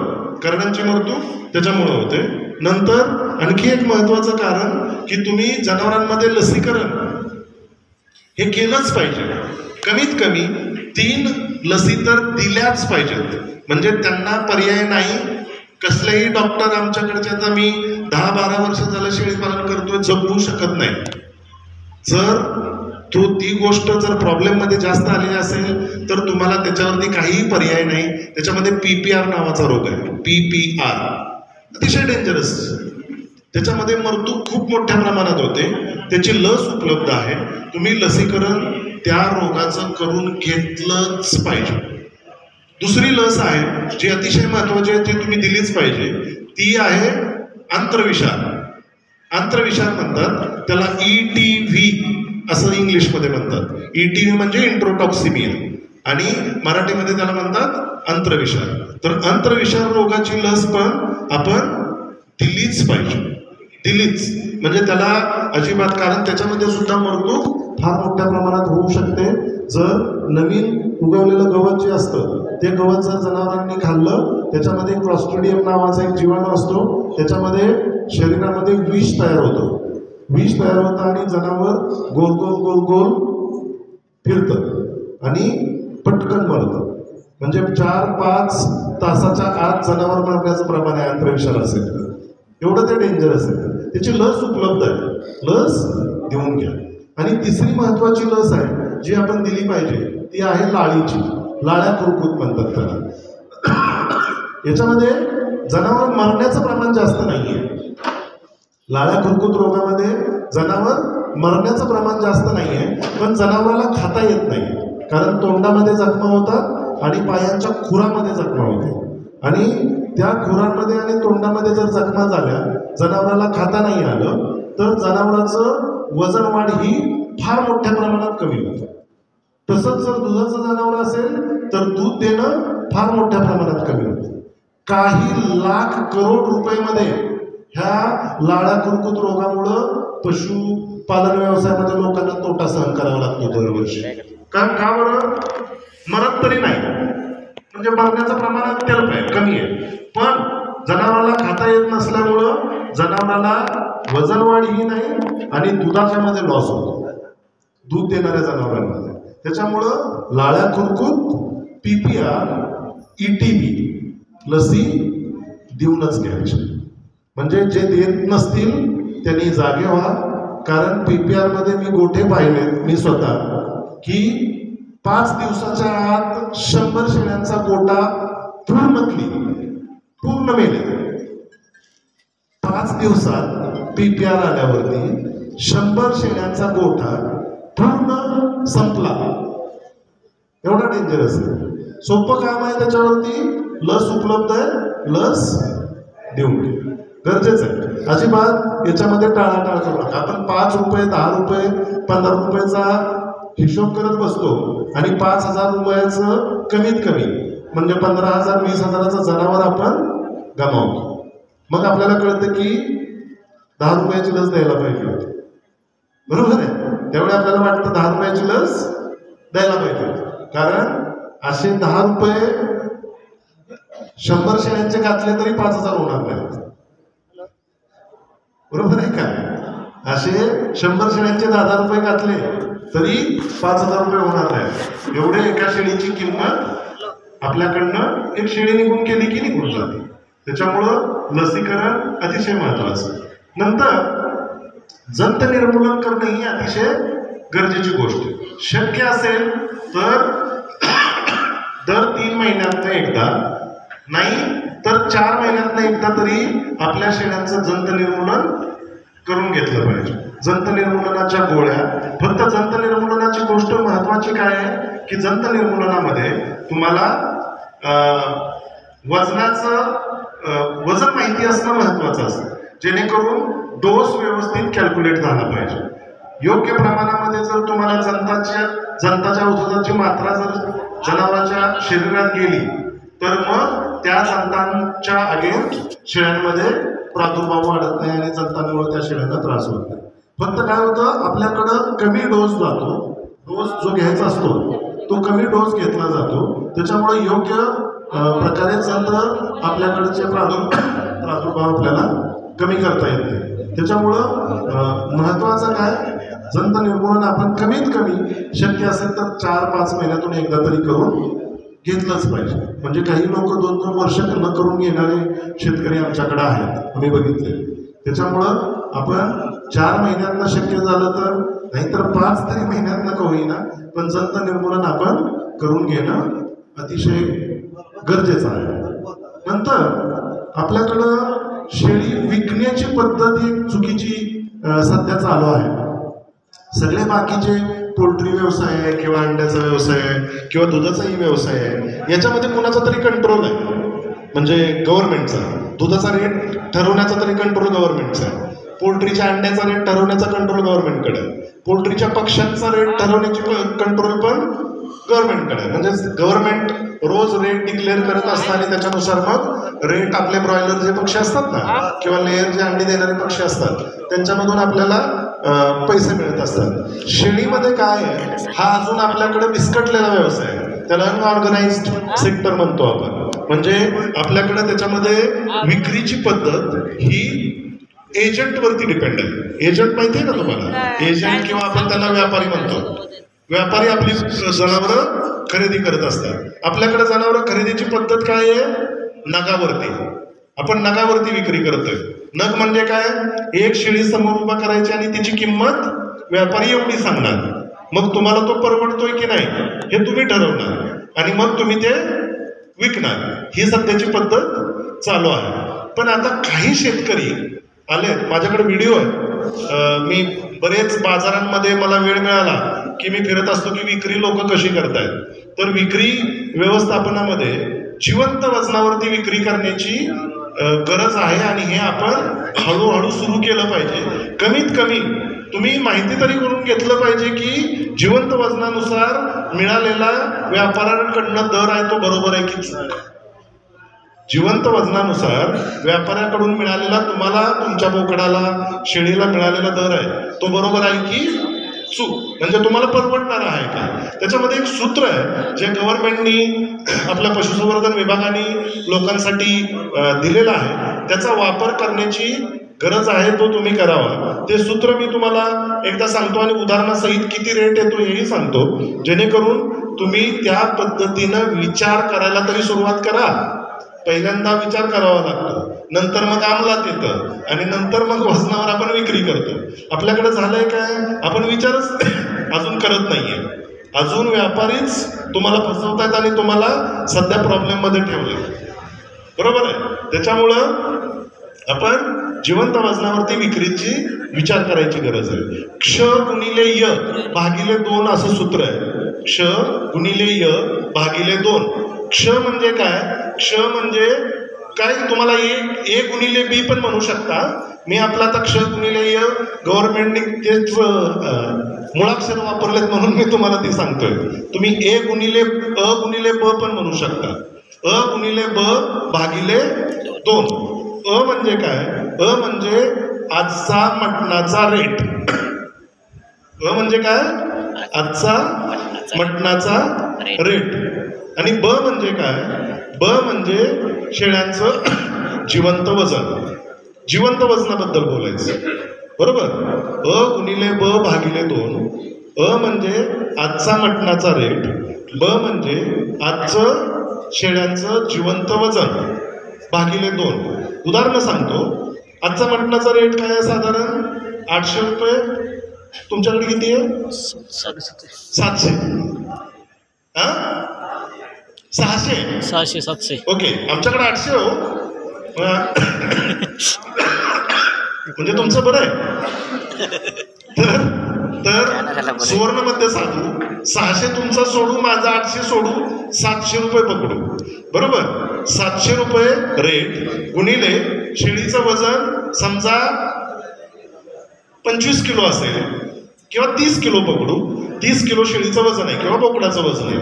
करड्यांची मृत्यू त्याच्यामुळे होते. नंतर आणखी एक महत्वाचं कारण की तुम्ही जनावरांमध्ये लसीकरण हे केलंच पाहिजे. कमीत कमी 3 लसी तर दिल्याच पाहिजेत, म्हणजे त्यांना पर्याय नाही. कसलेही डॉक्टर आमच्याकडचे, आता मी 10-12 वर्ष झालं शेळी पालन करतोय, जगू शकत नाही. जर ती गोष्ट जर प्रॉब्लेम मध्ये जास्त आलेली असेल तर तुम्हाला त्याच्यावरती काहीही पर्याय नाही. त्याच्यामध्ये PPR नावाचा रोग आहे. PPR अतिशय डेंजरस. त्याच्यामध्ये मृत्यू खूप मोठ्या प्रमाणात होते. त्याची लस उपलब्ध आहे. तुम्ही लसीकरण त्या रोगाचं करून घेतलंच पाहिजे. दुसरी लस आहे जी अतिशय महत्वाची आहे, जी तुम्ही दिलीच पाहिजे. ती आहे आंत्रविषार. आंत्रविषार म्हणतात त्याला, ETV असं इंग्लिशमध्ये म्हणतात. ETV म्हणजे इंट्रोटॉक्सिमिया आणि मराठीमध्ये त्याला म्हणतात आंत्रविषार. तर आंत्रविषार रोगाची लस पण आपण दिलीच पाहिजे. दिलीच म्हणजे त्याला अजिबात, कारण त्याच्यामध्ये सुद्धा मृत्यू फार मोठ्या प्रमाणात होऊ शकते. जर नवीन उगवलेलं गवत जे असतं ते गवत जर जनावरांनी खाल्लं, त्याच्यामध्ये क्लॉस्ट्रिडियम नावाचा एक जीवाणू असतो. त्याच्यामध्ये शरीरामध्ये विष तयार होतं. विष तयार होतं आणि जनावर गोल गोल गोल गोल फिरतं आणि पटकन मरतं. म्हणजे 4-5 तासाच्या आत जनावर मरण्याचं प्रमाण आहे आंत्रविषार असेल तर. एवढं ते डेंजरस आहे. त्याची लस उपलब्ध आहे. लस देऊन घ्या. आणि तिसरी महत्वाची लस आहे जी आपण दिली पाहिजे, ती आहे लाळीची. लाळ्या खुरकूत म्हणतात त्याला. याच्यामध्ये जनावर मरण्याचं प्रमाण जास्त नाहीये. लाळ्या खुरकूत रोगामध्ये जनावर मरण्याचं प्रमाण जास्त नाहीये, पण जनावराला खाता येत नाही. कारण तोंडामध्ये जखमा होतात आणि पायांच्या खुरामध्ये जखमा होते. आणि त्या खुरांमध्ये आणि तोंडामध्ये जर जखमा झाल्या, जनावराला खाता नाही आलं, तर जनावराचं वजन वाढ ही फार मोठ्या प्रमाणात कमी होते. तसंच जर दुधाचं जनावर असेल तर दूध देणं फार मोठ्या प्रमाणात कमी होतं. काही लाख करोड रुपयामध्ये ह्या लाळ्या खुरकूत रोगामुळं पशुपालन व्यवसायामध्ये लोकांना तोटा सहन करावा लागतो दरवर्षी. का बरं? मरत तरी नाही, म्हणजे मरण्याचं प्रमाण अत्यल्प आहे, कमी आहे. पण जनावराला खाता येत नसल्यामुळं जनावराला वजन वाढ ही नाही आणि दुधाच्या मध्ये लॉस होतो, दूध देणाऱ्या जनावरांमध्ये. त्याच्यामुळं लाळ्या खुरकूत, PPR, ETV लसी देऊनच घ्यायची. म्हणजे जे देत नसतील त्यांनी जागे व्हा. कारण PPR मध्ये मी गोठे पाहिले मी स्वतः, की 5 दिवसाच्या आत 100 शेळ्यांचा गोटा पूर्ण मेले. 5 दिवसात PPR आल्यावरती 100 शेळ्यांचा गोठा पूर्ण संपला. एवढा डेंजरस आहे. सोपं काम आहे. त्याच्यावरती लस उपलब्ध आहे. लस देऊन घे, गरजेचं आहे. अजिबात याच्यामध्ये टाळाटाळ करू नका. आपण 5 रुपये, 10 रुपये, 15 रुपयाचा हिशोब करत बसतो आणि 5,000 रुपयाचं कमीत कमी म्हणजे 15,000, 20,000चं जनावर आपण गमावतो. मग आपल्याला कळतं की 10 रुपयाची लस द्यायला पाहिजे होती. बरोबर आहे? त्यावेळी आपल्याला वाटतं 10 रुपयाची लस द्यायला पाहिजे होती. कारण असे 10 रुपये 100 शेळ्यांचे घातले तरी 5,000 होणार नाहीत. बरोबर आहे का? असे 100 शेळ्यांचे 10,000 रुपये घातले तरी 5,000 रुपये होणार नाही. एवढे एका शेळीची किंमत आपल्याकडनं एक शेळी निघून गेली की निघून जाते. त्याच्यामुळं लसीकरण अतिशय महत्वाचं. नंतर जंत निर्मूलन करणे ही अतिशय गरजेची गोष्ट आहे. शक्य असेल तर दर 3 महिन्यातनं एकदा, नाही तर 4 महिन्यातनं एकदा तरी आपल्या शेळ्यांचं जंत निर्मूलन करून घेतलं पाहिजे. जंत निर्मूलनाच्या गोळ्या, फक्त जंत निर्मूलनाची गोष्ट महत्वाची काय आहे की जंत निर्मूलनामध्ये तुम्हाला वजन माहिती असणं महत्वाचं असतं, जेणेकरून डोस व्यवस्थित कॅल्क्युलेट झाला पाहिजे. योग्य प्रमाणामध्ये जर तुम्हाला जंताच्या औषधाची मात्रा जर जनावरांच्या शरीरात गेली तर मग त्या जंतांच्या अगेन्स्ट शेळ्यांमध्ये प्रादुर्भाव वाढत नाही आणि जंतांमुळे त्या शेळ्यांना त्रास होत नाही. फक्त काय होतं, आपल्याकडं कमी डोस जातो. डोस जो घ्यायचा असतो तो कमी डोस घेतला जातो. त्याच्यामुळे योग्य प्रकारे जंत आपल्याकडचे प्रादुर्भाव आपल्याला कमी करता येते. त्याच्यामुळं महत्वाचं काय, जंत निर्मूलन आपण कमीत कमी शक्य असेल तर 4-5 महिन्यातून एकदा तरी करून घेतलंच पाहिजे. म्हणजे काही लोक 2-2 वर्ष न करून घेणारे शेतकरी आमच्याकडे आहेत, आम्ही बघितले. त्याच्यामुळं आपण 4 महिन्यातनं शक्य झालं तर, नाहीतर 5 तरी महिन्यातनं का होईना, पण जंत निर्मूलन आपण करून घेणं अतिशय गरजेचं आहे. नंतर आपल्याकडं शेळी विकण्याची पद्धत ही चुकीची सध्या चालू आहे. सगळे बाकीचे पोल्ट्री व्यवसाय आहे किंवा अंड्याचा व्यवसाय आहे किंवा दुधाचाही व्यवसाय आहे, याच्यामध्ये कुणाचा तरी कंट्रोल आहे, म्हणजे गव्हर्नमेंटचा. दुधाचा रेट ठरवण्याचा तरी कंट्रोल गव्हर्नमेंटचा आहे, पोल्ट्रीच्या अंड्याचा रेट ठरवण्याचा कंट्रोल गव्हर्नमेंटकडे आहे, पोल्ट्रीच्या पक्ष्यांचा रेट ठरवण्याची कंट्रोल पण गव्हर्नमेंटकडे आहे. म्हणजे गव्हर्नमेंट रोज रेट डिक्लेअर करत असतं आणि त्याच्यानुसार मग रेट आपले ब्रॉयलर जे पक्षी असतात ना किंवा लेअर जे अंडी देणारे पक्षी असतात त्यांच्यामधून आपल्याला पैसे मिळत असतात. शेळीमध्ये काय आहे, हा अजून आपल्याकडे विस्कटलेला व्यवसाय आहे, त्याला अनऑर्गनाइज्ड सेक्टर म्हणतो आपण. म्हणजे आपल्याकडे त्याच्यामध्ये विक्रीची पद्धत ही एजंटवरती डिपेंड आहे. एजंट माहिती आहे ना तुम्हाला, एजंट किंवा आपण त्याला व्यापारी म्हणतो. व्यापारी आपली जनावरं खरेदी करत असतात. आपल्याकडे जनावरं खरेदीची पद्धत काय आहे, नगावरती. आपण नगावरती विक्री करतोय. नग म्हणजे काय, एक शेळी समोर उभा करायची आणि तिची किंमत व्यापारी एवढी सांगणार, मग तुम्हाला तो परवडतोय की नाही हे तुम्ही ठरवणार आणि मग तुम्ही ते विकणार. ही सध्याची पद्धत चालू आहे. पण आता काही शेतकरी आले, माझ्याकडे व्हिडिओ आहे, मी बरेच बाजारांमध्ये मला वेळ मिळाला की मी फिरत असतो की विक्री लोक कशी करतायत. तर विक्री व्यवस्थापनामध्ये जिवंत वजनावरती विक्री करण्याची गरज आहे आणि हे आपण हळूहळू सुरू केलं पाहिजे. कमीत कमी तुम्ही माहिती तरी करून घेतलं पाहिजे की जिवंत वजनानुसार मिळालेला व्यापाऱ्यांकडनं दर आहे तो बरोबर आहे की चूक. जिवंत वजनानुसार व्यापाऱ्याकडून मिळालेला तुम्हाला तुमच्या बोकडाला शेळीला मिळालेला दर आहे तो बरोबर आहे की चूक, म्हणजे तुम्हाला परवडणार आहे का. त्याच्यामध्ये एक सूत्र आहे जे गव्हर्नमेंटनी आपल्या पशुसंवर्धन विभागाने लोकांसाठी दिलेलं आहे, त्याचा वापर करण्याची गरज आहे, तो तुम्ही करावा. ते सूत्र मी तुम्हाला एकदा सांगतो आणि उदाहरणासहित किती रेट येतो हेही सांगतो, जेणेकरून तुम्ही त्या पद्धतीनं विचार करायला तरी सुरुवात करा. पहिल्यांदा विचार करावा लागतो, नंतर मग अंमलात येतं आणि नंतर मग वजनावर आपण विक्री करतो. आपल्याकडे झालंय काय, आपण विचारच अजून करत नाहीये. अजून व्यापारीच तुम्हाला फसवतायत आणि तुम्हाला सध्या प्रॉब्लेम मध्ये ठेवले, बरोबर आहे. त्याच्यामुळं आपण जिवंत वजनावरती विक्रीची विचार करायची गरज आहे. क्ष गुणिले य भागिले 2 असं सूत्र आहे. क्ष गुणिले य भागिले 2. क्ष म्हणजे काय, क्ष म्हणजे काय, तुम्हाला ए गुणिले बी पण म्हणू शकता. मी आपला आता क्ष गुणिले य गव्हर्नमेंटने तेच मुळाक्षर वापरलेत म्हणून मी तुम्हाला ते सांगतोय. तुम्ही ए गुणिले अ गुणिले ब पण म्हणू शकता. अ गुणिले ब भागिले 2. अ म्हणजे काय, अ म्हणजे आजचा मटणाचा रेट. अ म्हणजे काय, आजचा मटणाचा रेट. आणि ब म्हणजे काय, ब म्हणजे शेळ्यांचं जिवंत वजन. जिवंत वजनाबद्दल बोलायचं, बरोबर. अ गुणिले ब भागिले 2. अ म्हणजे आजचा मटणाचा रेट, ब म्हणजे आजचं शेळ्यांचं जिवंत वजन भागिले 2. उदाहरण सांगतो. आजचा मटणाचा रेट काय आहे, साधारण 800 रुपये. तुमच्याकडे किती आहे, 700. हा, 600 700. ओके, आमच्याकडे 800 हो. म्हणजे तुमचं बरं आहे. तर सुवर्ण मध्ये साधू 600 तुमचा सोडू, माझा 800 सोडू, 700 रुपये पकडू, बरोबर. 700 रुपये रेट गुणिले शेळीचं वजन समजा 25 किलो असेल किंवा 30 किलो पकडू. 30 किलो शेळीचं वजन आहे किंवा बोकडाचं वजन आहे.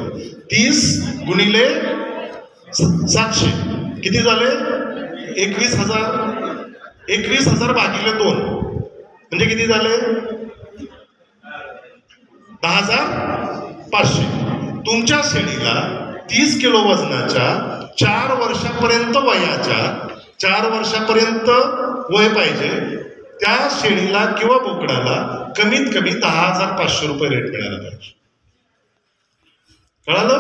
30 गुणिले 700 किती झाले, 21,000. 21,000 भागिले 2 म्हणजे किती झाले, 10,500. तुमच्या शेळीला 30 किलो वजनाच्या 4 वर्षापर्यंत वयाच्या 4 वर्षापर्यंत वय पाहिजे त्या शेळीला किंवा बोकडाला कमीत कमी 10,500 रुपये रेट मिळाला पाहिजे. कळालं.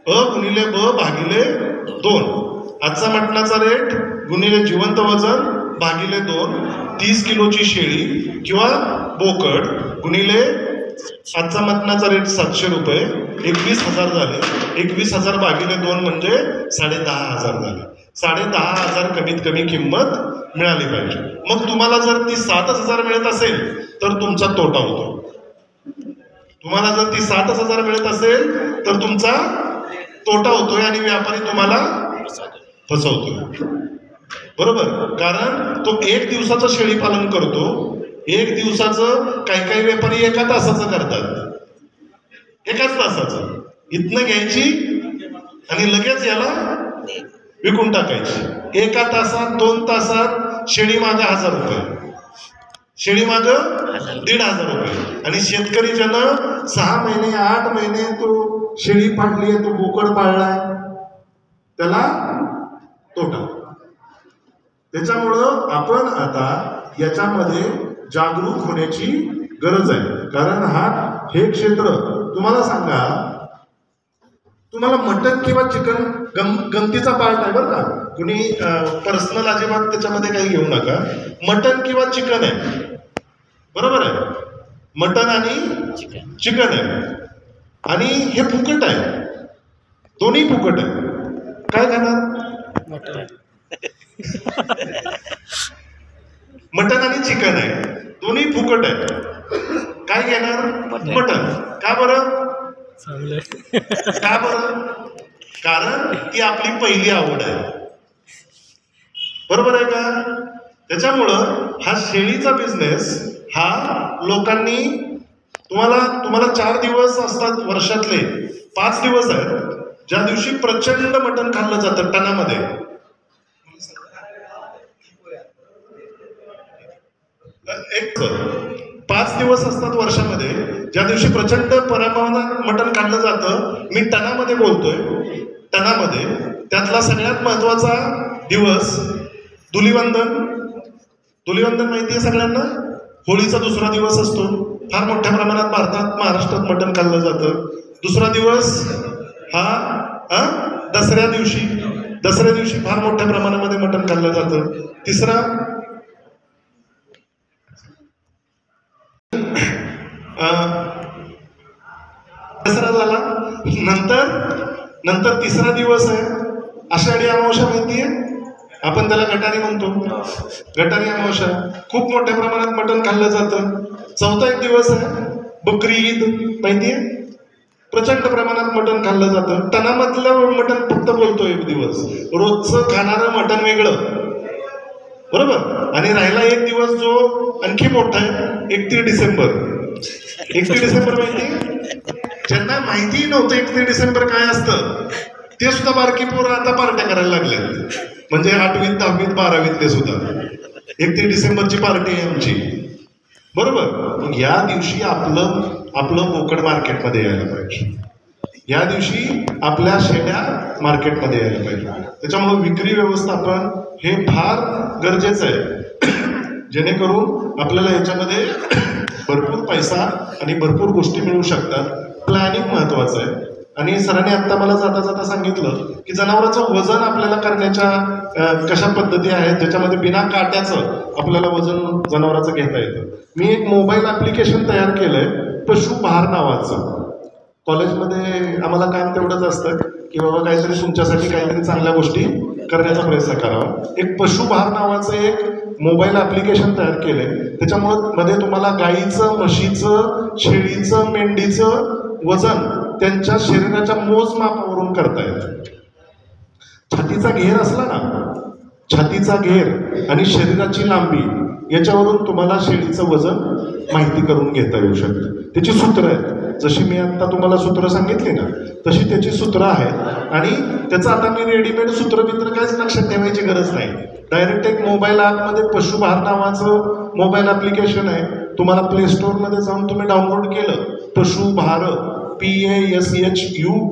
अ गुणिले ब भागिले 2. आजचा मटणाचा रेट गुणिले जिवंत वजन भागिले 2, 30 किलोची शेळी किंवा बोकड गुणिले आजचा मटणाचा रेट 700 रुपये, 21,000 झाले. 21,000 भागिले 2 म्हणजे 10,500 झाले. 10,500 कमीत कमी किंमत मिळाली पाहिजे. मग तुम्हाला जर ती 7,000 मिळत असेल तर तुमचा तोटा होतो. तुम्हाला जर ती 7,000 मिळत असेल तर तुमचा तोटा होतोय आणि व्यापारी तुम्हाला फसवतोय. बरोबर, कारण तो 1 दिवसाचं शेळी पालन करतो. 1 दिवसाचं काही व्यापारी 1 तासाचं करतात. 1 तासाचं इथनं घ्यायची आणि लगेच याला विकून टाकायची. 1 तासात 2 तासात शेळी मागं 1,000 रुपये, शेळी मागं 1,500 रुपये. आणि शेतकरी ज्यानं 6 महिने 8 महिने तो शेळी पाळली, तो बोकड पाळलाय, त्याला तोटा. त्याच्यामुळं आपण आता याच्यामध्ये जागरूक होण्याची गरज आहे. कारण हे क्षेत्र तुम्हाला सांगा, तुम्हाला मटन किंवा चिकन गमतीचा पार्ट आहे बरं का. कुणी पर्सनल अजिबात त्याच्यामध्ये काही घेऊ नका. मटन किंवा चिकन आहे, बरोबर आहे. मटन आणि चिकन आहे आणि हे फुकट आहे, दोन्ही फुकट आहे. काय खाणार? मटन आणि चिकन आहे, दोन्ही फुकट आहे. काय घेणार? मटन. का बरं? का बरं? कारण ती आपली पहिली आवड आहे, बरोबर आहे का. त्याच्यामुळं हा शेळीचा बिझनेस हा लोकांनी तुम्हाला 4 दिवस असतात वर्षातले, 5 दिवस आहेत ज्या दिवशी प्रचंड मटण खाल्लं जातं टनामध्ये. 5 दिवस असतात वर्षामध्ये ज्या दिवशी प्रचंड प्रमाणात मटण खाल्लं जातं. मी टनामध्ये बोलतोय, टनामध्ये. त्यातला सगळ्यात महत्वाचा दिवस धुलिवंदन. धुलिवंदन माहिती आहे सगळ्यांना? होळीचा दुसरा दिवस असतो. फार मोठ्या प्रमाणात भारतात महाराष्ट्रात मटण खाल्लं जातं. दुसरा दिवस हा दसऱ्या दिवशी फार मोठ्या प्रमाणामध्ये मटण खाल्लं जातं. तिसरा दसरा झाला. नंतर तिसरा दिवस आहे आषाढी अमावस्या. माहितीये? आपण त्याला गटारी म्हणतो, गटारी अमावस्या. खूप मोठ्या प्रमाणात मटण खाल्लं जातं. चौथा एक दिवस आहे बकरी ईद. माहितीये? प्रचंड प्रमाणात मटण खाल्लं जातं. टनामधलं मटण फक्त बोलतो एक दिवस, रोजचं खाणारं मटण वेगळं, बरोबर. आणि राहिला एक दिवस जो आणखी मोठा आहे 31 डिसेंबर. 31 डिसेंबर माहिती? ज्यांना माहिती नव्हतं 31 डिसेंबर काय असतं ते सुद्धा बारकी पोरं आता पार्ट्या करायला लागले. म्हणजे 8वीत 10वीत 12वीतले सुद्धा 31 डिसेंबरची पार्टी आहे आमची, बरोबर. या दिवशी आपलं बोकड मार्केटमध्ये यायला पाहिजे. या दिवशी आपल्या शेळ्या मार्केटमध्ये यायला पाहिजे. त्याच्यामुळे विक्री व्यवस्थापन हे फार गरजेचं आहे, जेणेकरून आपल्याला याच्यामध्ये भरपूर पैसा आणि भरपूर गोष्टी मिळू शकतात. प्लॅनिंग महत्वाचं आहे. आणि सरांनी आता मला जाता जाता सांगितलं की जनावरांचं वजन आपल्याला करण्याच्या कशा पद्धती आहेत ज्याच्यामध्ये बिना काट्याचं आपल्याला वजन जनावरांचं घेता येतं. मी एक मोबाईल ॲप्लिकेशन तयार केलंय पशुभार नावाचं. कॉलेजमध्ये आम्हाला काम तेवढंच असतं की बाबा काहीतरी तुमच्यासाठी काहीतरी चांगल्या गोष्टी करण्याचा प्रयत्न करावा. एक पशुभार नावाचं एक मोबाईल ॲप्लिकेशन तयार केलंय. त्याच्यामुळे मध्ये तुम्हाला गाईचं, म्हशीचं, शेळीचं, मेंढीचं वजन त्यांच्या शरीराच्या मोजमापावरून करता येतं. छातीचा घेर असला ना, छातीचा घेर आणि शरीराची लांबी याच्यावरून तुम्हाला शेळीचं वजन माहिती करून घेता येऊ शकतं. त्याची सूत्र आहेत. जशी मी आता तुम्हाला सूत्र सांगितली ना तशी त्याची सूत्र आहेत. आणि त्याचं आता मी रेडीमेड सूत्रबित्र काहीच लक्षात ठेवायची गरज नाही. डायरेक्ट एक मोबाईल ॲपमध्ये पशुभार नावाचं मोबाईल ॲप्लिकेशन आहे. तुम्हाला प्ले स्टोअरमध्ये जाऊन तुम्ही डाउनलोड केलं पशुभार, PASHUBHAR,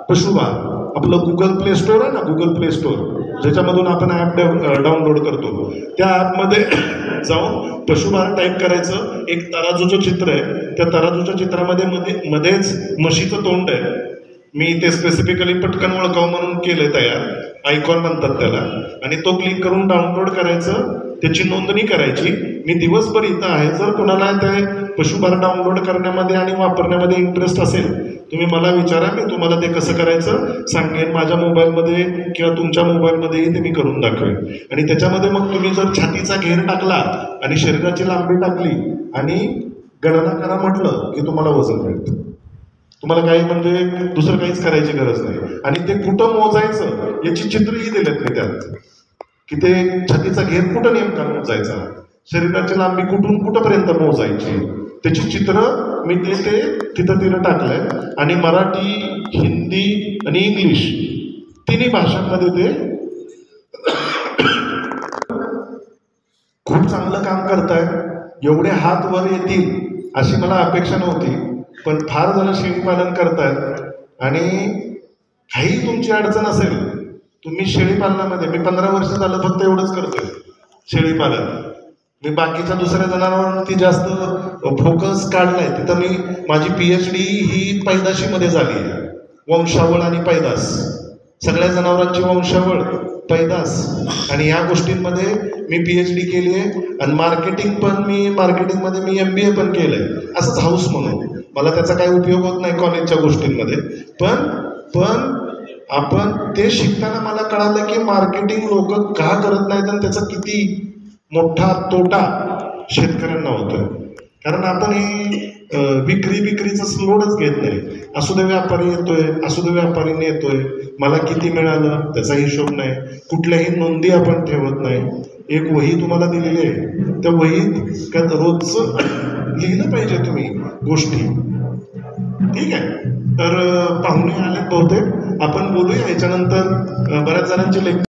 पशुभार. आपलं गुगल प्ले स्टोअर आहे ना, गुगल प्ले स्टोअर ज्याच्यामधून आपण ॲप डाउनलोड करतो, त्या ॲपमध्ये जाऊन पशुभार टाईप करायचं. एक तराजूचं चित्र आहे. त्या तराजूच्या चित्रामध्ये मध्येच म्हशीचं तोंड आहे. मी ते स्पेसिफिकली पटकन ओळखावं म्हणून केलंय तयार. आयकॉन म्हणतात त्याला, आणि तो क्लिक करून डाउनलोड करायचं, त्याची नोंदणी करायची. मी दिवसभर इथं आहे. जर कोणाला ते पशुभार डाउनलोड करण्यामध्ये आणि वापरण्यामध्ये इंटरेस्ट असेल, तुम्ही मला विचारा, मी तुम्हाला ते कसं करायचं सांगेन. माझ्या मोबाईलमध्ये किंवा तुमच्या मोबाईलमध्येही ते मी करून दाखवेन. आणि त्याच्यामध्ये मग तुम्ही जर छातीचा घेर टाकला आणि शरीराची लांबी टाकली आणि गणना करा म्हटलं की तुम्हाला वजन मिळतं. तुम्हाला काही म्हणजे दुसरं काहीच करायची गरज नाही. आणि ते कुठं मोजायचं याची चित्रही दिलेत मी त्यात, की ते छातीचा घेर कुठं नेमका मोजायचा, शरीराची लांबी कुठून कुठंपर्यंत मोजायची, त्याची चित्र मी ते तिथं टाकलंय. आणि मराठी, हिंदी आणि इंग्लिश तिन्ही भाषांमध्ये ते खूप चांगलं काम करताय. एवढे हात वर येतील अशी मला अपेक्षा नव्हती, पण फार जण शेळीपालन करतायत. आणि काही तुमची अडचण असेल, तुम्ही शेळीपालनामध्ये, मी 15 वर्ष झालं फक्त एवढंच करतोय शेळीपालन. मी बाकीच्या दुसऱ्या जनावरांवरती जास्त फोकस काढलाय. तिथं मी माझी PhD ही पैदाशीमध्ये झाली आहे. वंशावळ आणि पैदास, सगळ्या जनावरांची वंशावळ, पैदास आणि या गोष्टींमध्ये मी PhD केली आहे. आणि मार्केटिंगमध्ये मी MBA पण केलंय, असंच हाऊस म्हणून. मला त्याचा काही उपयोग होत नाही कॉलेजच्या गोष्टींमध्ये, पण आपण ते शिकताना मला कळालं की मार्केटिंग लोक का करत नाहीत आणि त्याचा किती मोठा तोटा शेतकऱ्यांना होतोय. कारण आपण ही विक्रीचं लोडच घेत नाही. असू दे व्यापारी येतोय, असू दे व्यापारीने येतोय, मला किती मिळालं त्याचा हिशोब नाही, कुठल्याही नोंदी आपण ठेवत नाही. एक वही तुम्हाला दिलेली आहे, त्या वहीत रोजचं लिहिलं पाहिजे तुम्ही गोष्टी. ठीक आहे. तर पाहुणे आले बहुतेक, आपण बोलूया याच्यानंतर. बऱ्याच जणांचे